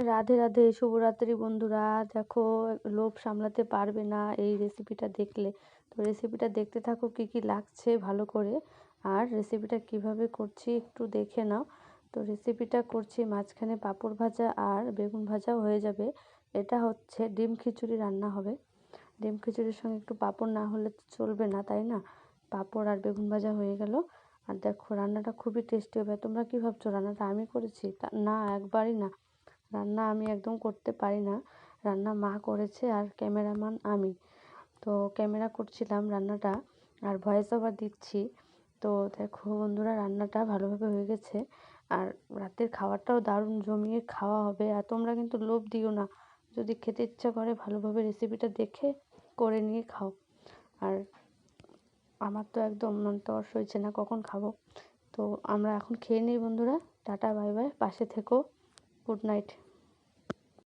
রাধে রাধে, শুভরাত্রি বন্ধুরা। দেখো, লোভ সামলাতে পারবে না এই রেসিপিটা দেখলে। তো রেসিপিটা দেখতে থাকো কি কি লাগছে ভালো করে। আর রেসিপিটা কিভাবে করছি একটু দেখে নাও। তো রেসিপিটা করছি, মাঝখানে পাঁপড় ভাজা আর বেগুন ভাজাও হয়ে যাবে। এটা হচ্ছে ডিম খিচুড়ি রান্না হবে। ডিম খিচুড়ির সঙ্গে একটু পাঁপড় না হলে তো চলবে না, তাই না? পাঁপড় আর বেগুন ভাজা হয়ে গেল। আর দেখো, রান্নাটা খুবই টেস্টি হবে। তোমরা কি ভাবছো রান্নাটা আমি করেছি? না, একবারই না। রান্না আমি একদম করতে পারি না। রান্না মা করেছে আর ক্যামেরাম্যান আমি। তো ক্যামেরা করছিলাম রান্নাটা আর ভয়েস ওভার দিচ্ছি। তো দেখো বন্ধুরা, রান্নাটা ভালোভাবে হয়ে গেছে। আর রাতের খাবারটাও দারুণ জমিয়ে খাওয়া হবে। আর তোমরা কিন্তু লোভ দিও না। যদি খেতে ইচ্ছা করে ভালোভাবে রেসিপিটা দেখে করে নিয়ে খাও। আর আমার তো একদম মন তর সইছে না কখন খাবো। তো আমরা এখন খেয়ে নিই বন্ধুরা। টাটা, বাই বাই, পাশে থেকো। Good night.